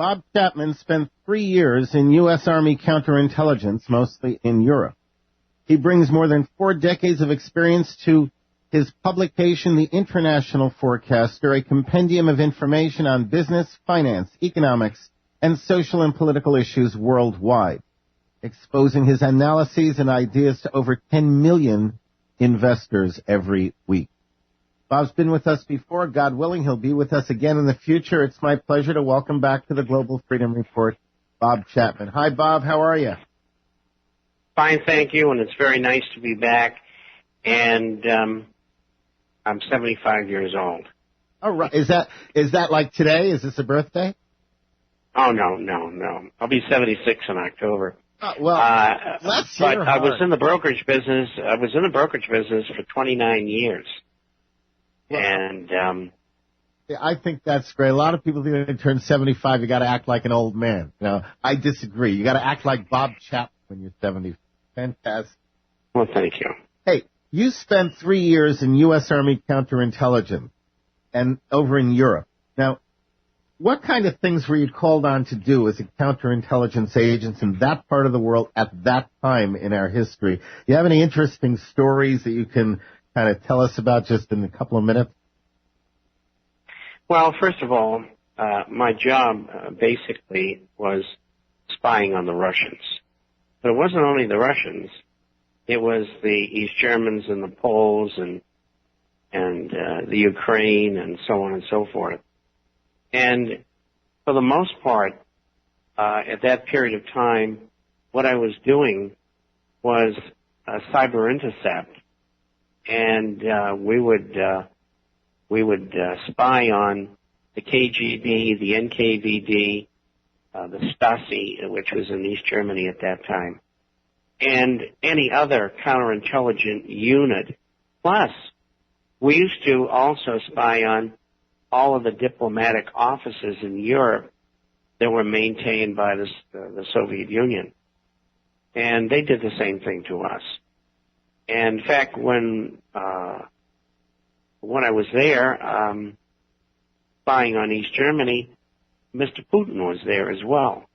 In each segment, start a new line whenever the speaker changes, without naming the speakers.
Bob Chapman spent 3 years in U.S. Army counterintelligence, mostly in Europe. He brings more than 4 decades of experience to his publication, The International Forecaster, a compendium of information on business, finance, economics, and social and political issues worldwide, exposing his analyses and ideas to over 10 million investors every week. Bob's been with us before. God willing, he'll be with us again in the future. It's my pleasure to welcome back to the Global Freedom Report, Bob Chapman. Hi, Bob. How are you?
Fine, thank you, and it's very nice to be back. And I'm 75 years old.
Oh, right. Is that like today? Is this a birthday?
Oh, no. I'll be 76 in October.
Well, let's hear
But I was in the brokerage business. For 29 years. Well, and
I think that's great. A lot of people think when they turn 75, you got to act like an old man. You know, I disagree. You got to act like Bob Chapman when you're 70. Fantastic.
Well, thank you.
Hey, you spent 3 years in U.S. Army counterintelligence and over in Europe. Now, what kind of things were you called on to do as a counterintelligence agent in that part of the world at that time in our history? You have any interesting stories that you can kind of tell us about just in a couple of minutes?
Well, first of all, my job basically was spying on the Russians. But it wasn't only the Russians. It was the East Germans and the Poles and the Ukraine and so on and so forth. And for the most part, at that period of time, what I was doing was cyber intercept. And we would spy on the KGB, the NKVD, the Stasi, which was in East Germany at that time, and any other counterintelligence unit. Plus, we used to also spy on all of the diplomatic offices in Europe that were maintained by the Soviet Union. And they did the same thing to us. And in fact, when I was there spying on East Germany, Mr. Putin was there as well.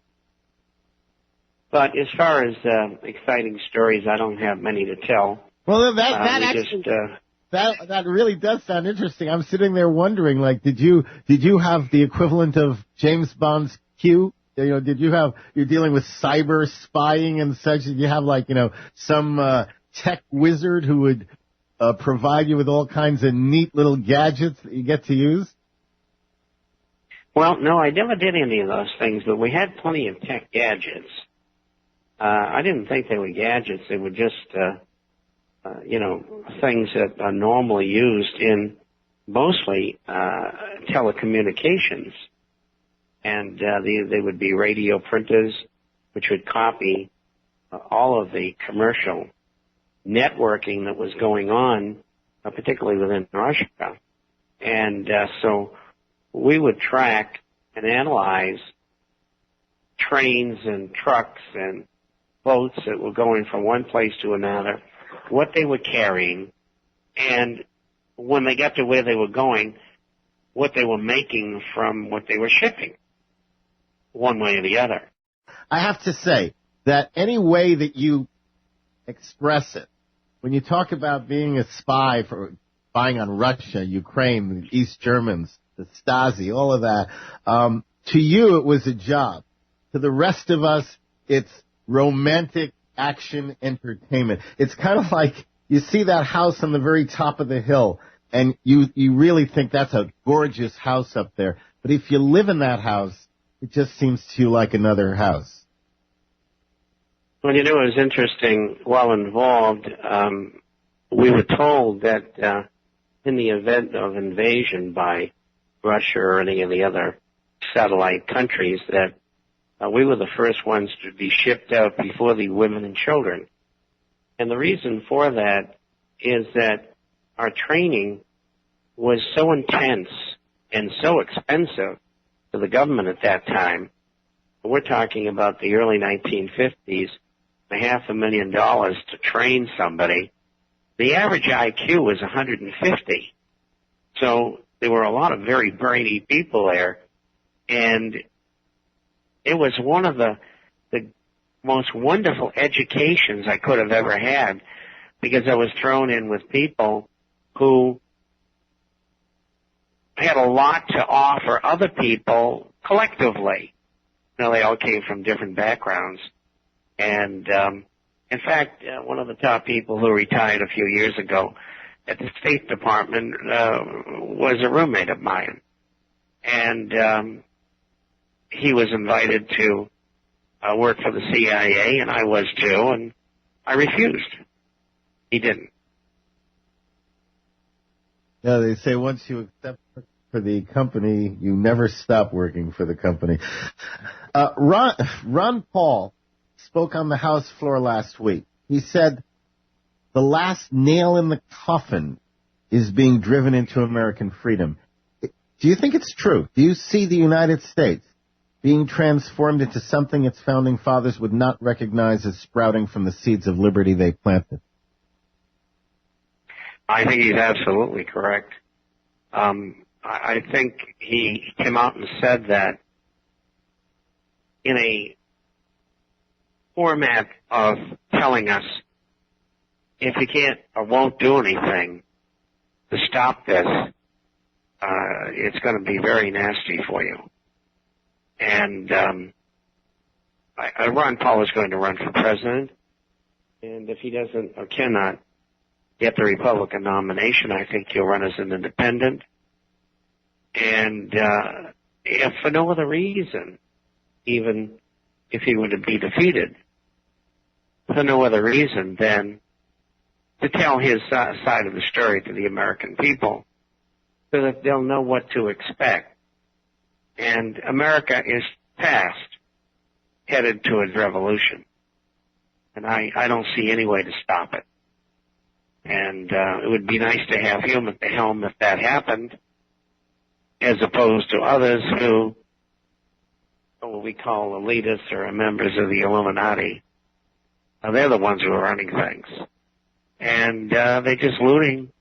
But as far as exciting stories, I don't have many to tell.
Well, that really does sound interesting. I'm sitting there wondering, like, did you have the equivalent of James Bond's Q? You know, you're dealing with cyber spying and such? Did you have, like, some tech wizard who would provide you with all kinds of neat little gadgets that you get to use?
Well, no, I never did any of those things, but we had plenty of tech gadgets. I didn't think they were gadgets. They were just, things that are normally used in mostly telecommunications. And they would be radio printers, which would copy all of the commercial networking that was going on, particularly within Russia. And so we would track and analyze trains and trucks and boats that were going from one place to another, what they were carrying, and when they got to where they were going, what they were making from what they were shipping, one way or the other.
I have to say that any way that you express it, when you talk about being a spy for spying on Russia, Ukraine, the East Germans, the Stasi, all of that, to you it was a job. To the rest of us, it's romantic action entertainment. It's kind of like you see that house on the very top of the hill, and you really think that's a gorgeous house up there. But if you live in that house, it just seems to you like another house.
Well, it was interesting. While involved, we were told that in the event of invasion by Russia or any of the other satellite countries, that we were the first ones to be shipped out before the women and children. And the reason for that is that our training was so intense and so expensive to the government at that time. We're talking about the early 1950s, $500,000 to train somebody. The average IQ was 150. So there were a lot of very brainy people there. And it was one of the most wonderful educations I could have ever had, because I was thrown in with people who had a lot to offer other people collectively. You know, they all came from different backgrounds. And in fact, one of the top people who retired a few years ago at the State Department was a roommate of mine. And he was invited to work for the CIA, and I was too, and I refused. He didn't.
Yeah, they say once you accept for the company, you never stop working for the company. Ron Paul spoke on the House floor last week. He said the last nail in the coffin is being driven into American freedom. Do you think it's true? Do you see the United States being transformed into something its founding fathers would not recognize as sprouting from the seeds of liberty they planted?
I think he's absolutely correct. I think he came out and said that in a format of telling us, if you can't or won't do anything to stop this, it's going to be very nasty for you. And Ron Paul is going to run for president, and if he doesn't or cannot get the Republican nomination, I think he'll run as an independent. And if for no other reason, even if he were to be defeated, for no other reason than to tell his side of the story to the American people so that they'll know what to expect. And America is past headed towards revolution. And I don't see any way to stop it. And it would be nice to have him at the helm if that happened, as opposed to others who, what we call elitists or members of the Illuminati. They're the ones who are running things. And they're just looting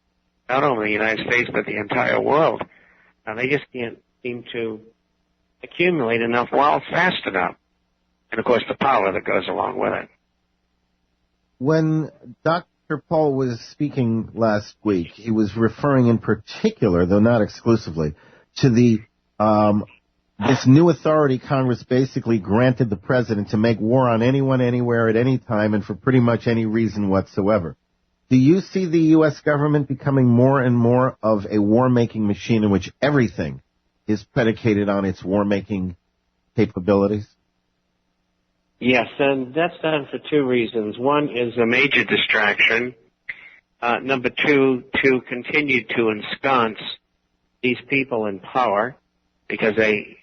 not only the United States but the entire world. They just can't seem to accumulate enough wealth fast enough. And, of course, the power that goes along with it.
When Dr. Paul was speaking last week, he was referring in particular, though not exclusively, to the this new authority Congress basically granted the president to make war on anyone, anywhere, at any time, and for pretty much any reason whatsoever. Do you see the U.S. government becoming more and more of a war-making machine in which everything is predicated on its war-making capabilities?
Yes, and that's done for two reasons. One is a major distraction. Number two, to continue to ensconce these people in power, because they,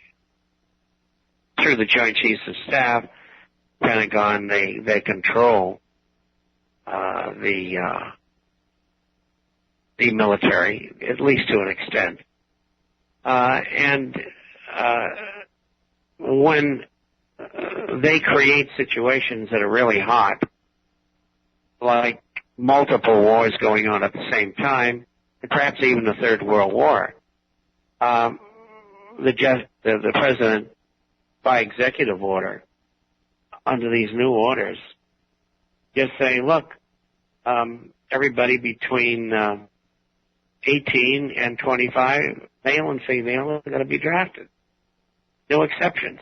through the Joint Chiefs of Staff, Pentagon, they control the military, at least to an extent. And when they create situations that are really hot, like multiple wars going on at the same time, and perhaps even the Third World War, the president, by executive order, under these new orders, just say, look, everybody between 18 and 25, male and female, are going to be drafted. No exceptions.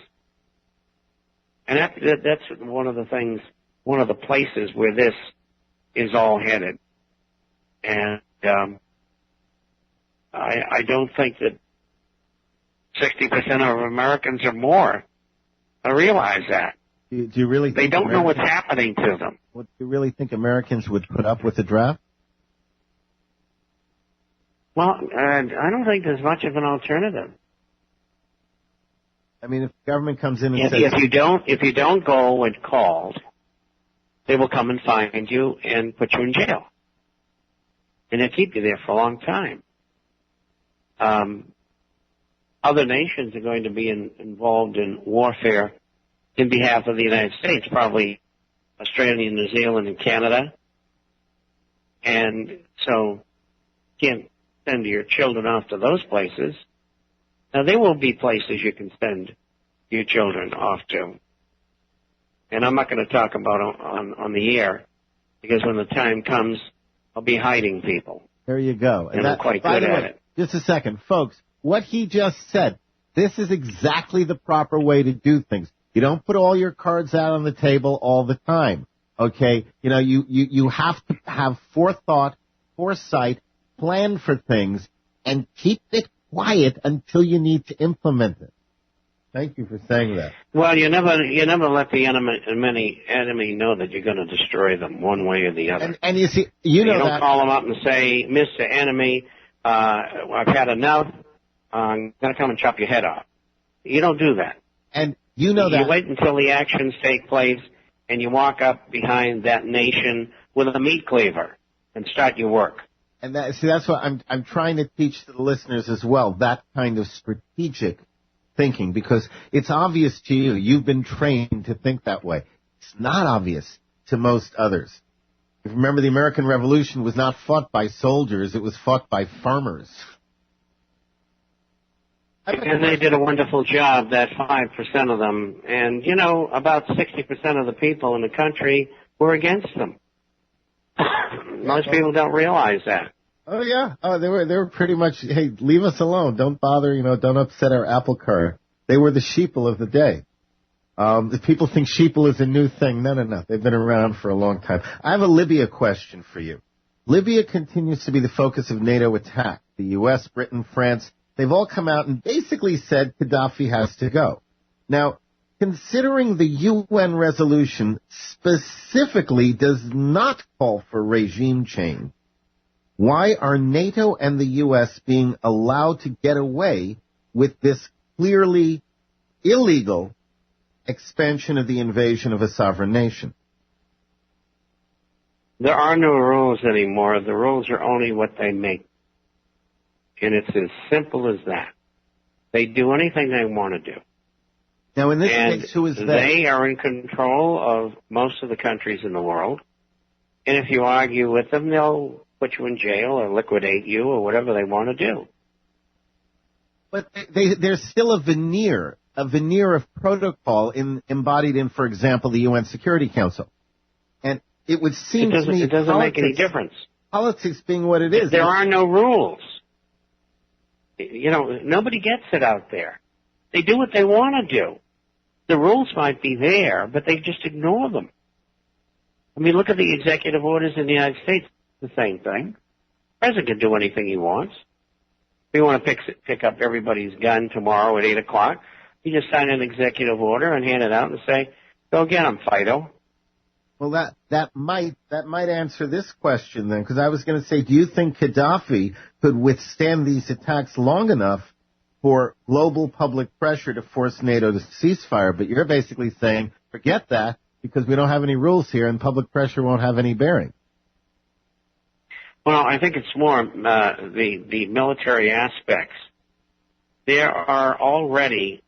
And that's one of the things, one of the places where this is all headed. And I don't think that 60% of Americans or more realize that.
Do you really?
They don't know what's happening to them.
Do you really think Americans would put up with the draft?
Well, I don't think there's much of an alternative.
I mean, if the government comes in and says,
if you don't go when called, they will come and find you and put you in jail, and they'll keep you there for a long time. Other nations are going to be involved in warfare in behalf of the United States, probably Australia, New Zealand, and Canada. And so you can't send your children off to those places. Now, there will be places you can send your children off to. And I'm not going to talk about on the air, because when the time comes, I'll be hiding people.
There you go.
And I'm quite good at it.
Just a second. Folks, what he just said, this is exactly the proper way to do things. You don't put all your cards out on the table all the time. Okay? You know, you have to have forethought, foresight, plan for things, and keep it quiet until you need to implement it. Thank you for saying that.
Well, you never let the enemy know that you're going to destroy them one way or the other.
And you see, you
don't call them up and say, Mr. Enemy, I've had enough. I'm going to come and chop your head off. You don't do that.
And you know that.
You wait until the actions take place, and you walk up behind that nation with a meat cleaver and start your work.
And that's what I'm trying to teach to the listeners as well, that kind of strategic thinking, because it's obvious to you. You've been trained to think that way. It's not obvious to most others. Remember, the American Revolution was not fought by soldiers. It was fought by farmers.
And they did a wonderful job, that 5% of them. And, you know, about 60% of the people in the country were against them. Most people don't realize that.
Oh, yeah. Oh, they were pretty much, hey, leave us alone. Don't bother, don't upset our apple cart. They were the sheeple of the day. The people think sheeple is a new thing. No. They've been around for a long time. I have a Libya question for you. Libya continues to be the focus of NATO attack. The U.S., Britain, France, they've all come out and basically said Gaddafi has to go. Now, considering the UN resolution specifically does not call for regime change, why are NATO and the U.S. being allowed to get away with this clearly illegal expansion of the invasion of a sovereign nation?
There are no rules anymore. The rules are only what they make. And it's as simple as that. They do anything they want to do.
Now, in this case, who is they?
They are in control of most of the countries in the world. And if you argue with them, they'll put you in jail or liquidate you or whatever they want to do.
But there's still a veneer of protocol embodied in, for example, the UN Security Council. And it would seem to me
it doesn't make any difference.
Politics being what it is.
There are no rules. Nobody gets it out there. They do what they want to do. The rules might be there, but they just ignore them. I mean, look at the executive orders in the United States. The same thing. The president can do anything he wants. If you want to pick up everybody's gun tomorrow at 8 o'clock, you just sign an executive order and hand it out and say, go get him, Fido.
Well, that might answer this question then, because I was going to say, do you think Gaddafi could withstand these attacks long enough for global public pressure to force NATO to ceasefire? But you're basically saying, forget that, because we don't have any rules here and public pressure won't have any bearing.
Well, I think it's more the military aspects. There are already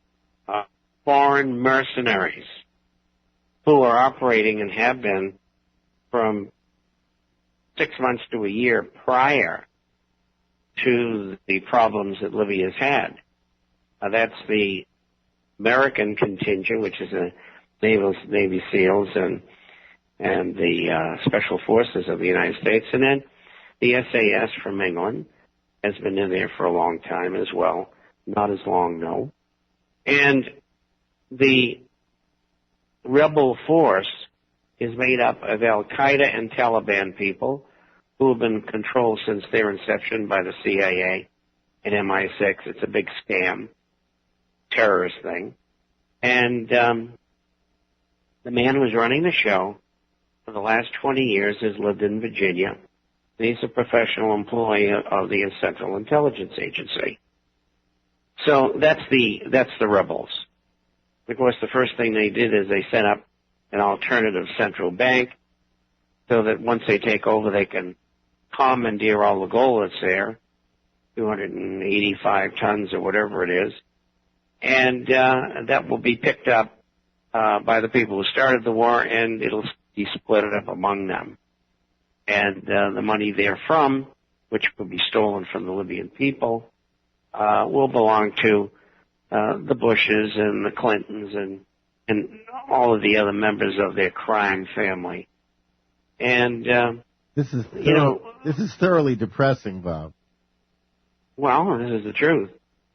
foreign mercenaries who are operating and have been from 6 months to a year prior to the problems that Libya's had. That's the American contingent, which is the Navy SEALs and the Special Forces of the United States, and then the SAS from England has been in there for a long time as well. Not as long, no. And the rebel force is made up of Al-Qaeda and Taliban people who have been controlled since their inception by the CIA and MI6. It's a big scam, terrorist thing. And the man who's running the show for the last 20 years has lived in Virginia. And he's a professional employee of the Central Intelligence Agency. So that's the rebels. Of course, the first thing they did is they set up an alternative central bank so that once they take over, they can commandeer all the gold that's there, 285 tons or whatever it is, and that will be picked up by the people who started the war, and it'll be split up among them. And the money therefrom, which will be stolen from the Libyan people, will belong to the Bushes and the Clintons and all of the other members of their crime family. And
this is thoroughly depressing, Bob.
Well, this is the truth.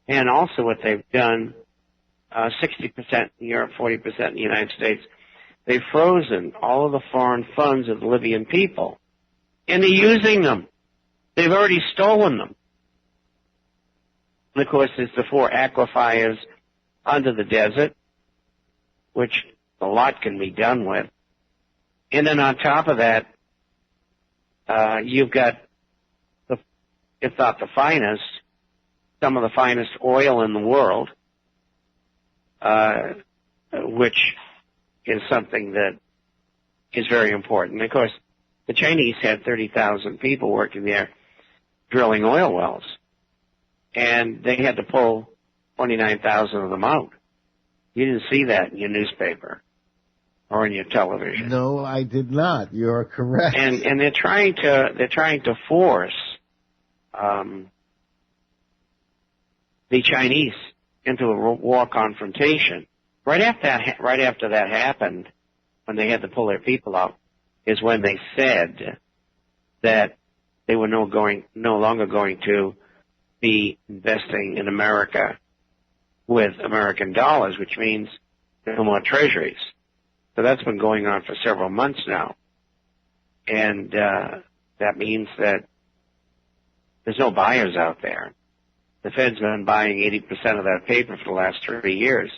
And also what they've done, 60% in Europe, 40% in the United States, they've frozen all of the foreign funds of the Libyan people. And they're using them. They've already stolen them. And of course, there's the 4 aquifers under the desert, which a lot can be done with. And then on top of that, you've got, if not the finest, some of the finest oil in the world, which is something that is very important. Of course, the Chinese had 30,000 people working there drilling oil wells, and they had to pull 29,000 of them out. You didn't see that in your newspaper or in your television.
No, I did not. You're correct.
And they're trying to force the Chinese into a war confrontation. Right after that happened, when they had to pull their people out, is when they said that they were no longer going to be investing in America with American dollars, which means no more treasuries. So that's been going on for several months now. And that means that there's no buyers out there. The Fed's been buying 80% of that paper for the last 3 years.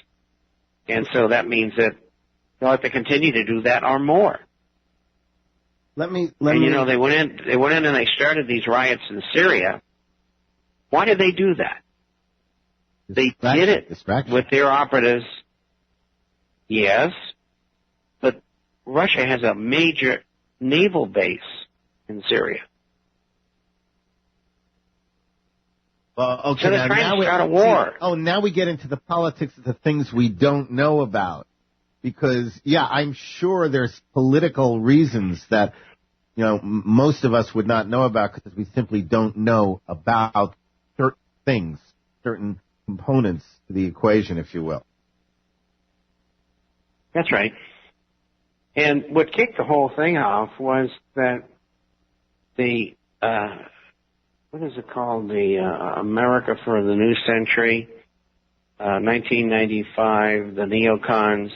And so that means that they'll have to continue to do that or more. They went in and they started these riots in Syria. Why did they do that? They did it with their operatives. Yes, but Russia has a major naval base in Syria.
Well, okay,
so they're trying to start a war.
Now we get into the politics of the things we don't know about. Because, I'm sure there's political reasons that, most of us would not know about because we simply don't know about certain things, certain components to the equation, if you will.
That's right. And what kicked the whole thing off was that the, what is it called? The America for the New Century, 1995, the neocons,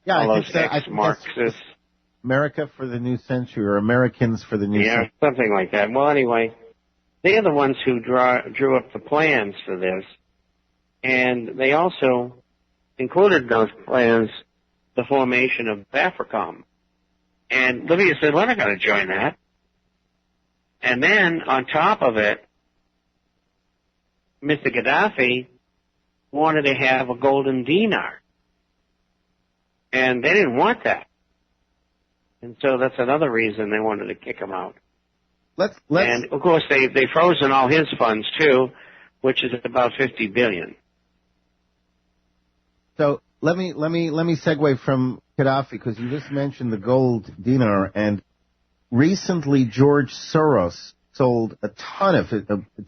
all those ex-Marxists.
America for the New Century, or Americans for the New Century.
Yeah, something like that. Well, anyway, they're the ones who drew up the plans for this. And they also included in those plans the formation of AFRICOM. And Libya said, we're not going to join that. And then, on top of it, Mr. Gaddafi wanted to have a golden dinar. And they didn't want that. And so that's another reason they wanted to kick him out. And, of course, they've frozen all his funds, too, which is about $50 billion.
So let me segue from Gaddafi, because you just mentioned the gold dinar, and recently George Soros sold a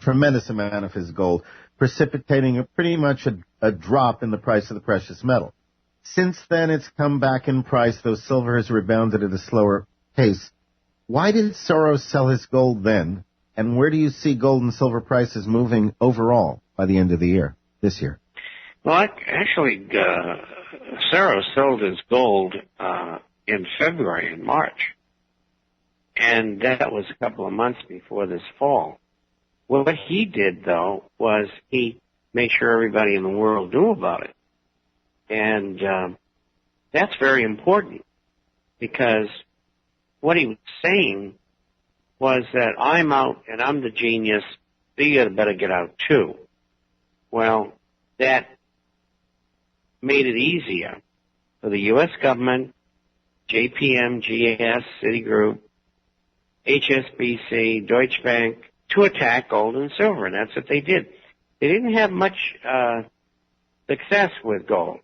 tremendous amount of his gold, precipitating pretty much a drop in the price of the precious metal. Since then, it's come back in price, though silver has rebounded at a slower pace. Why did Soros sell his gold then, and where do you see gold and silver prices moving overall by the end of the year, this year?
Well, actually, Soros sold his gold in February and March, and that was a couple of months before this fall. Well, what he did, though, was he made sure everybody in the world knew about it. And that's very important, because what he was saying was that I'm out and I'm the genius, so you better get out too. Well, that made it easier for the U.S. government, JPM, GS, Citigroup, HSBC, Deutsche Bank, to attack gold and silver, and that's what they did. They didn't have much success with gold.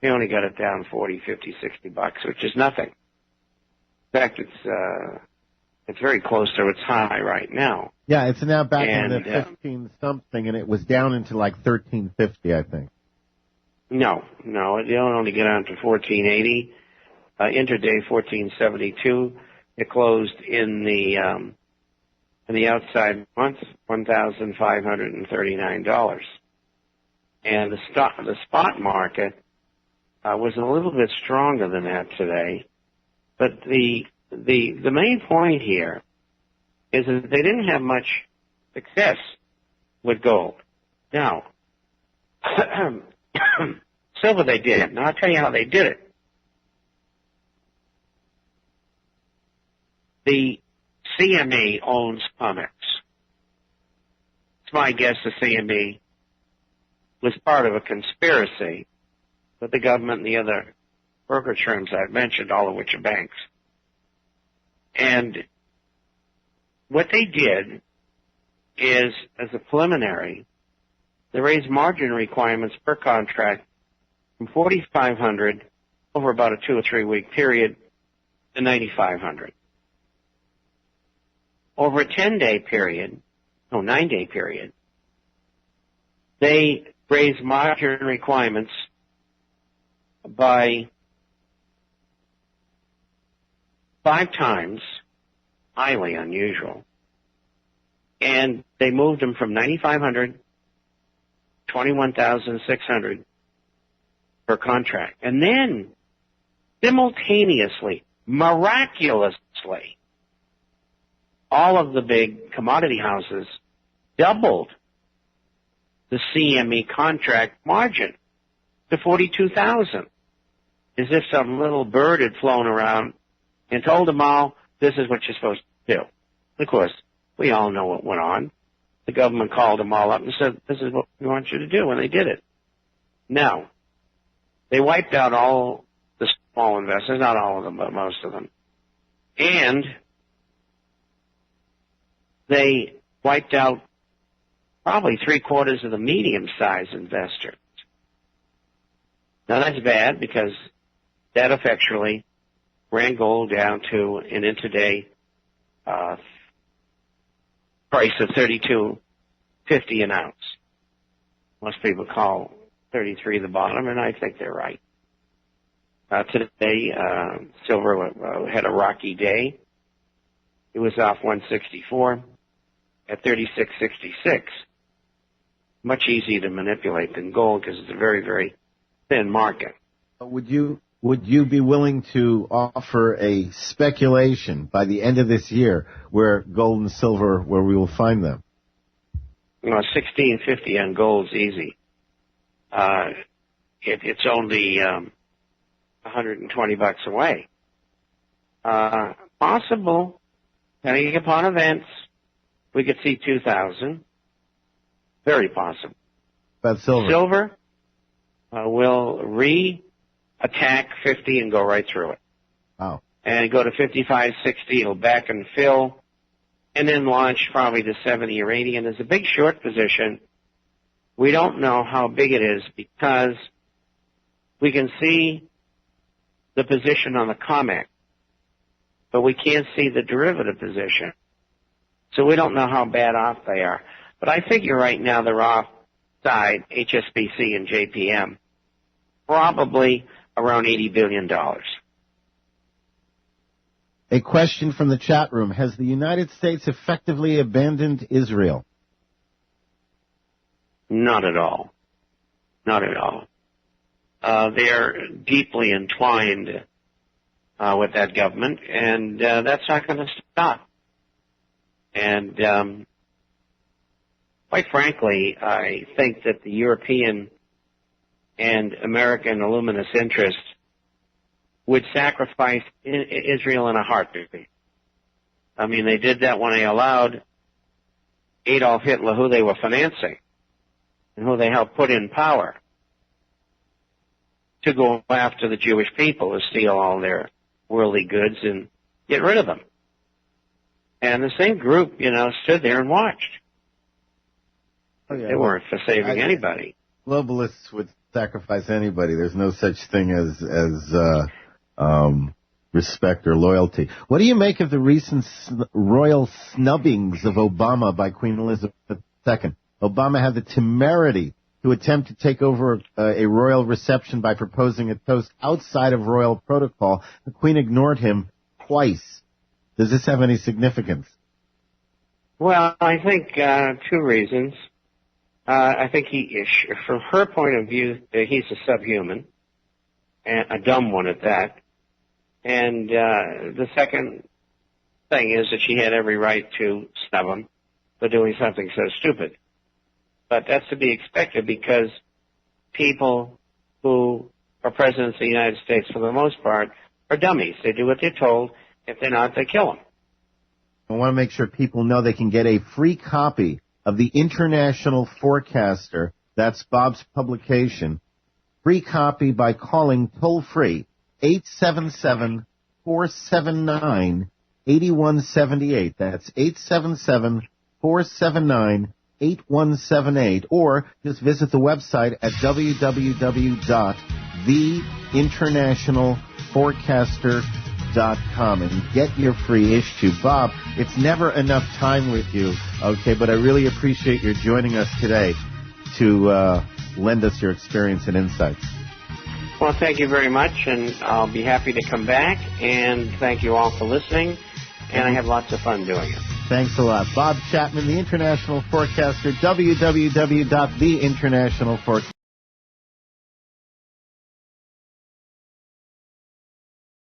They only got it down 40, 50, 60 bucks, which is nothing. In fact, it's very close to its high right now.
Yeah, it's now back in the 15 something, and it was down into like 1350, I think.
No, it don't only get on to 1480. Intraday 1472. It closed in the outside month $1,539, and the spot market was a little bit stronger than that today. But the main point here is that they didn't have much success with gold. Now, silver they did. Now I'll tell you how they did it. The CME owns COMEX. It's my guess the CME was part of a conspiracy with the government and the other brokerage firms I've mentioned, all of which are banks. And what they did is, as a preliminary, they raised margin requirements per contract from 4,500 over about a 2 or 3 week period to 9,500. Over a 9-day period, they raised margin requirements by 5 times, highly unusual, and they moved them from 9,500 to 21,600 per contract. And then, simultaneously, miraculously, all of the big commodity houses doubled the CME contract margin to 42,000, as if some little bird had flown around and told them all, this is what you're supposed to do. Of course, we all know what went on. The government called them all up and said, this is what we want you to do, and they did it. Now, they wiped out all the small investors, not all of them, but most of them. And they wiped out probably 3/4 of the medium-sized investors. Now, that's bad because that effectually ran gold down to an intraday price of $32.50 an ounce. Most people call 33 the bottom, and I think they're right. Today, silver had a rocky day. It was off 164 at 36.66. Much easier to manipulate than gold because it's a very, very thin market.
Would you be willing to offer a speculation by the end of this year where gold and silver, where we will find them?
$16.50 on gold's easy. It's only $120 away. Possible, depending upon events, we could see 2,000. Very possible.
About silver?
Silver will attack 50 and go right through it.
Wow.
And go to 55, 60, it'll back and fill, and then launch probably to 70 or 80. And there's a big short position. We don't know how big it is because we can see the position on the COMEX, but we can't see the derivative position. So we don't know how bad off they are. But I figure right now they're offside, HSBC and JPM, probably around $80 billion.
A question from the chat room. Has the United States effectively abandoned Israel?
Not at all. Not at all. They're deeply entwined with that government, and that's not going to stop. And quite frankly, I think that the European and American illuminous interests would sacrifice Israel in a heartbeat. I mean, they did that when they allowed Adolf Hitler, who they were financing and who they helped put in power, to go after the Jewish people, to steal all their worldly goods and get rid of them. And the same group, stood there and watched. Oh, yeah. They weren't for saving anybody.
Globalists would sacrifice anybody. There's no such thing as respect or loyalty. What do you make of the recent royal snubbings of Obama by Queen Elizabeth II? Obama had the temerity to attempt to take over a royal reception by proposing a toast outside of royal protocol. The Queen ignored him twice. Does this have any significance?
Well, I think two reasons. I think from her point of view, he's a subhuman, and a dumb one at that. And the second thing is that she had every right to snub him for doing something so stupid. But that's to be expected because people who are presidents of the United States, for the most part, are dummies. They do what they're told. If they're not, they kill them.
I want to make sure people know they can get a free copy of the International Forecaster. That's Bob's publication. Free copy by calling toll-free 877-479-8178. That's 877-479-8178. Or just visit the website at www.theinternationalforecaster.com and get your free issue. Bob, it's never enough time with you, okay, but I really appreciate your joining us today to lend us your experience and insights.
Well, thank you very much, and I'll be happy to come back, and thank you all for listening, and I have lots of fun doing it.
Thanks a lot. Bob Chapman, the International Forecaster, www.theinternationalforecaster.com.